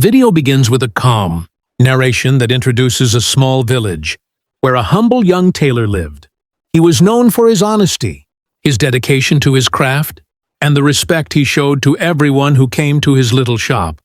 video begins with a calm narration that introduces a small village where a humble young tailor lived. He was known for his honesty, his dedication to his craft, and the respect he showed to everyone who came to his little shop.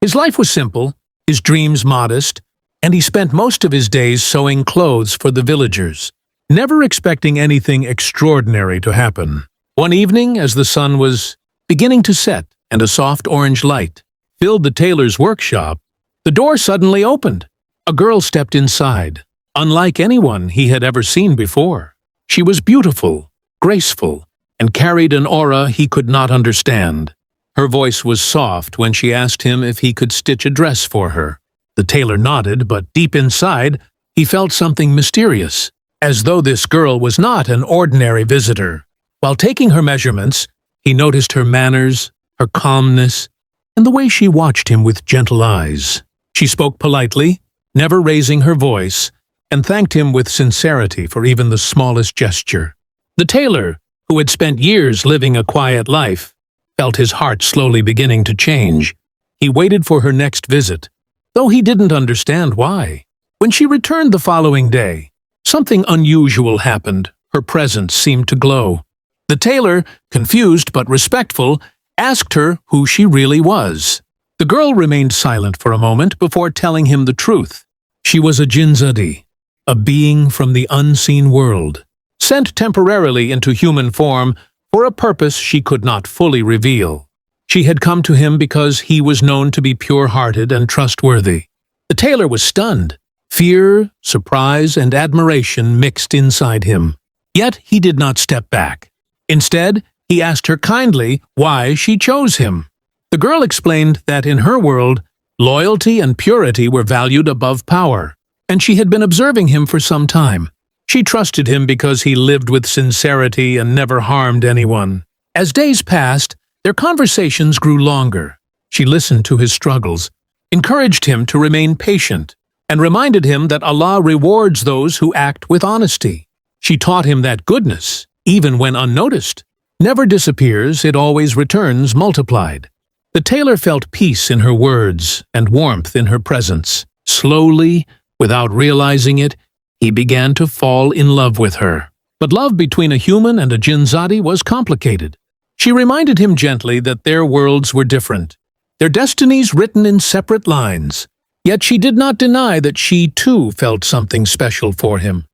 His life was simple, his dreams modest, and he spent most of his days sewing clothes for the villagers, never expecting anything extraordinary to happen. One evening, as the sun was beginning to set and a soft orange light filled the tailor's workshop, the door suddenly opened. A girl stepped inside, unlike anyone he had ever seen before. She was beautiful, graceful, and carried an aura he could not understand. Her voice was soft when she asked him if he could stitch a dress for her. The tailor nodded, but deep inside, he felt something mysterious, as though this girl was not an ordinary visitor. While taking her measurements, he noticed her manners, her calmness, and the way she watched him with gentle eyes. She spoke politely, never raising her voice, and thanked him with sincerity for even the smallest gesture. The tailor, who had spent years living a quiet life, felt his heart slowly beginning to change. He waited for her next visit, though he didn't understand why. When she returned the following day, something unusual happened. Her presence seemed to glow. The tailor, confused but respectful, asked her who she really was. The girl remained silent for a moment before telling him the truth. She was a Jinzadi, a being from the unseen world, sent temporarily into human form for a purpose she could not fully reveal. She had come to him because he was known to be pure-hearted and trustworthy. The tailor was stunned. Fear, surprise, and admiration mixed inside him. Yet he did not step back. Instead, he asked her kindly why she chose him. The girl explained that in her world, loyalty and purity were valued above power, and she had been observing him for some time. She trusted him because he lived with sincerity and never harmed anyone. As days passed, their conversations grew longer. She listened to his struggles, encouraged him to remain patient, and reminded him that Allah rewards those who act with honesty. She taught him that goodness, even when unnoticed, never disappears, it always returns multiplied. The tailor felt peace in her words and warmth in her presence. Slowly, without realizing it, he began to fall in love with her. But love between a human and a Jinzadi was complicated. She reminded him gently that their worlds were different, their destinies written in separate lines. Yet she did not deny that she too felt something special for him.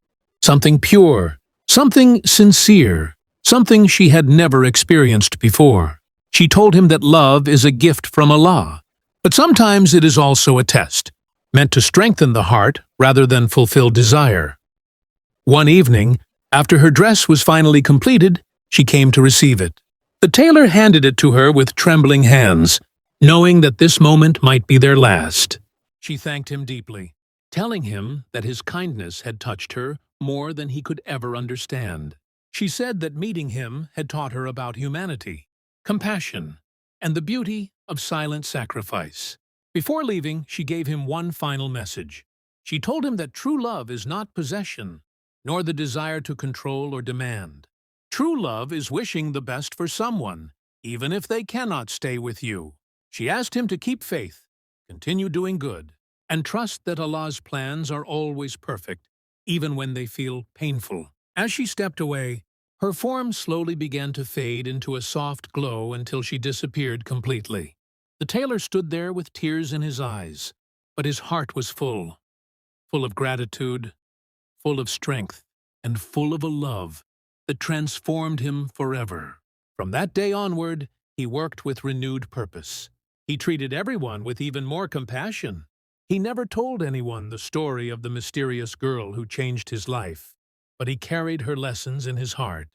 Something pure, something sincere, something she had never experienced before. She told him that love is a gift from Allah, but sometimes it is also a test, meant to strengthen the heart rather than fulfill desire. One evening, after her dress was finally completed, she came to receive it. The tailor handed it to her with trembling hands, knowing that this moment might be their last. She thanked him deeply, telling him that his kindness had touched her more than he could ever understand. She said that meeting him had taught her about humanity, compassion, and the beauty of silent sacrifice. Before leaving, she gave him one final message. She told him that true love is not possession, nor the desire to control or demand. True love is wishing the best for someone, even if they cannot stay with you. She asked him to keep faith, continue doing good, and trust that Allah's plans are always perfect, even when they feel painful. As she stepped away, her form slowly began to fade into a soft glow until she disappeared completely. The tailor stood there with tears in his eyes, but his heart was full of gratitude, full of strength, and full of a love that transformed him forever. From that day onward, he worked with renewed purpose. He treated everyone with even more compassion. He never told anyone the story of the mysterious girl who changed his life, but he carried her lessons in his heart.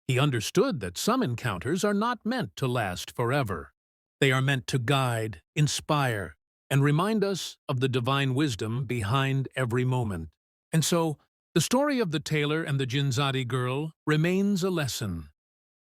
He understood that some encounters are not meant to last forever. They are meant to guide, inspire, and remind us of the divine wisdom behind every moment. And so, the story of the tailor and the Jinzadi girl remains a lesson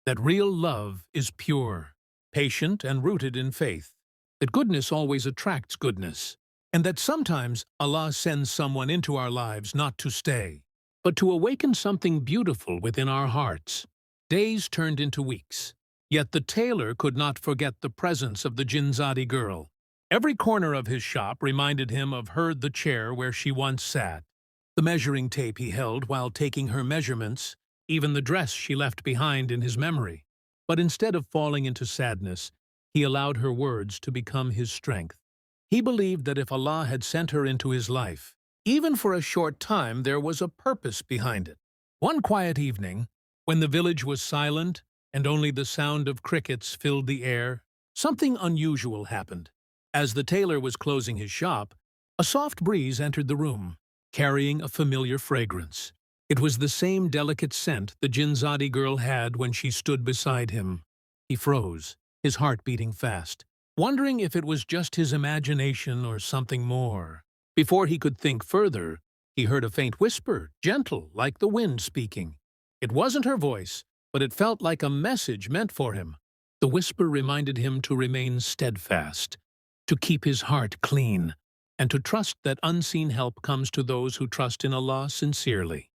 that real love is pure, patient, and rooted in faith, that goodness always attracts goodness, and that sometimes Allah sends someone into our lives not to stay, but to awaken something beautiful within our hearts. Days turned into weeks, yet the tailor could not forget the presence of the Jinzadi girl. Every corner of his shop reminded him of her, the chair where she once sat, the measuring tape he held while taking her measurements, even the dress she left behind in his memory. But instead of falling into sadness, he allowed her words to become his strength. He believed that if Allah had sent her into his life, even for a short time, there was a purpose behind it. One quiet evening, when the village was silent and only the sound of crickets filled the air, something unusual happened. As the tailor was closing his shop, a soft breeze entered the room, carrying a familiar fragrance. It was the same delicate scent the Jinzadi girl had when she stood beside him. He froze, his heart beating fast, wondering if it was just his imagination or something more. Before he could think further, he heard a faint whisper, gentle, like the wind speaking. It wasn't her voice, but it felt like a message meant for him. The whisper reminded him to remain steadfast, to keep his heart clean, and to trust that unseen help comes to those who trust in Allah sincerely.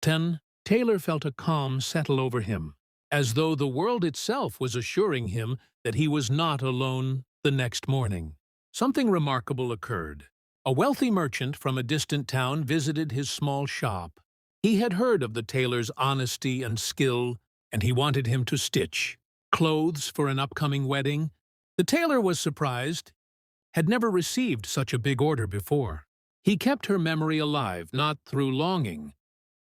10. Tailor felt a calm settle over him, as though the world itself was assuring him that he was not alone. The next morning, something remarkable occurred. A wealthy merchant from a distant town visited his small shop. He had heard of the tailor's honesty and skill, and he wanted him to stitch clothes for an upcoming wedding. The tailor was surprised, had never received such a big order before. He kept her memory alive, not through longing,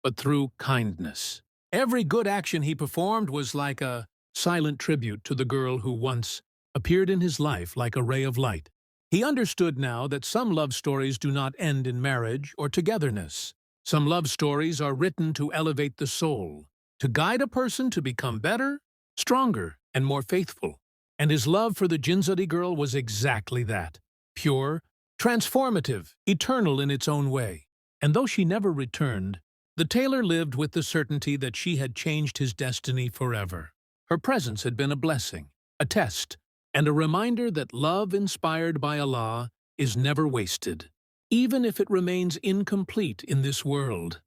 but through kindness. Every good action he performed was like a silent tribute to the girl who once appeared in his life like a ray of light. He understood now that some love stories do not end in marriage or togetherness. Some love stories are written to elevate the soul, to guide a person to become better, stronger, and more faithful. And his love for the Jinzadi girl was exactly that. Pure, transformative, eternal in its own way. And though she never returned, the tailor lived with the certainty that she had changed his destiny forever. Her presence had been a blessing, a test, and a reminder that love inspired by Allah is never wasted, even if it remains incomplete in this world.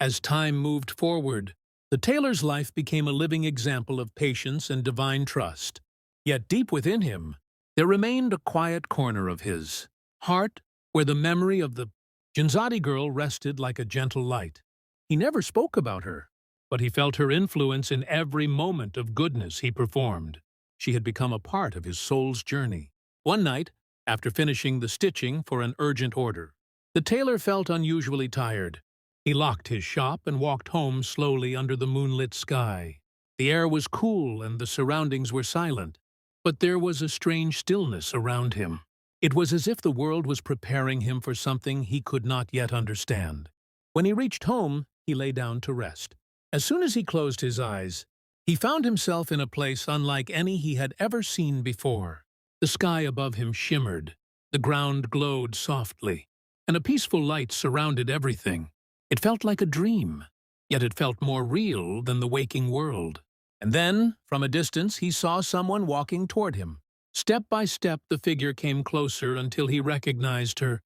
As time moved forward, the tailor's life became a living example of patience and divine trust. Yet deep within him, there remained a quiet corner of his heart where the memory of the Jinzadi girl rested like a gentle light. He never spoke about her, but he felt her influence in every moment of goodness he performed. She had become a part of his soul's journey. One night, after finishing the stitching for an urgent order, the tailor felt unusually tired. He locked his shop and walked home slowly under the moonlit sky. The air was cool and the surroundings were silent, but there was a strange stillness around him. It was as if the world was preparing him for something he could not yet understand. When he reached home, he lay down to rest. As soon as he closed his eyes, he found himself in a place unlike any he had ever seen before. The sky above him shimmered, the ground glowed softly, and a peaceful light surrounded everything. It felt like a dream, yet it felt more real than the waking world. And then, from a distance, he saw someone walking toward him. Step by step, the figure came closer until he recognized her.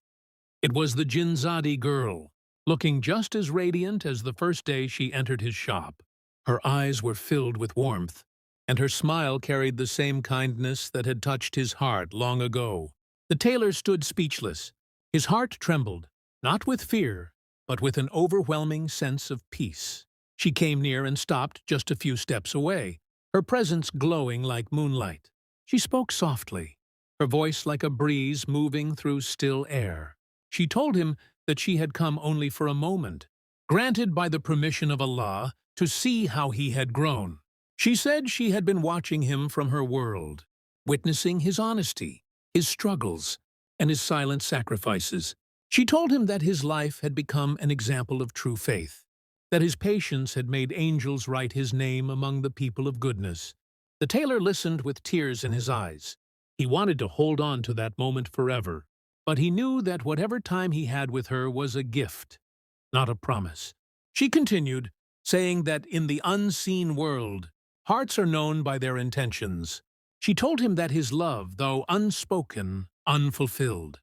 It was the Jinzadi girl, looking just as radiant as the first day she entered his shop. Her eyes were filled with warmth, and her smile carried the same kindness that had touched his heart long ago. The tailor stood speechless. His heart trembled, not with fear, but with an overwhelming sense of peace. She came near and stopped just a few steps away, her presence glowing like moonlight. She spoke softly, her voice like a breeze moving through still air. She told him that she had come only for a moment, granted by the permission of Allah, to see how he had grown. She said she had been watching him from her world, witnessing his honesty, his struggles, and his silent sacrifices. She told him that his life had become an example of true faith, that his patience had made angels write his name among the people of goodness. The tailor listened with tears in his eyes. He wanted to hold on to that moment forever, but he knew that whatever time he had with her was a gift, not a promise. She continued, saying that in the unseen world, hearts are known by their intentions. She told him that his love, though unspoken, unfulfilled,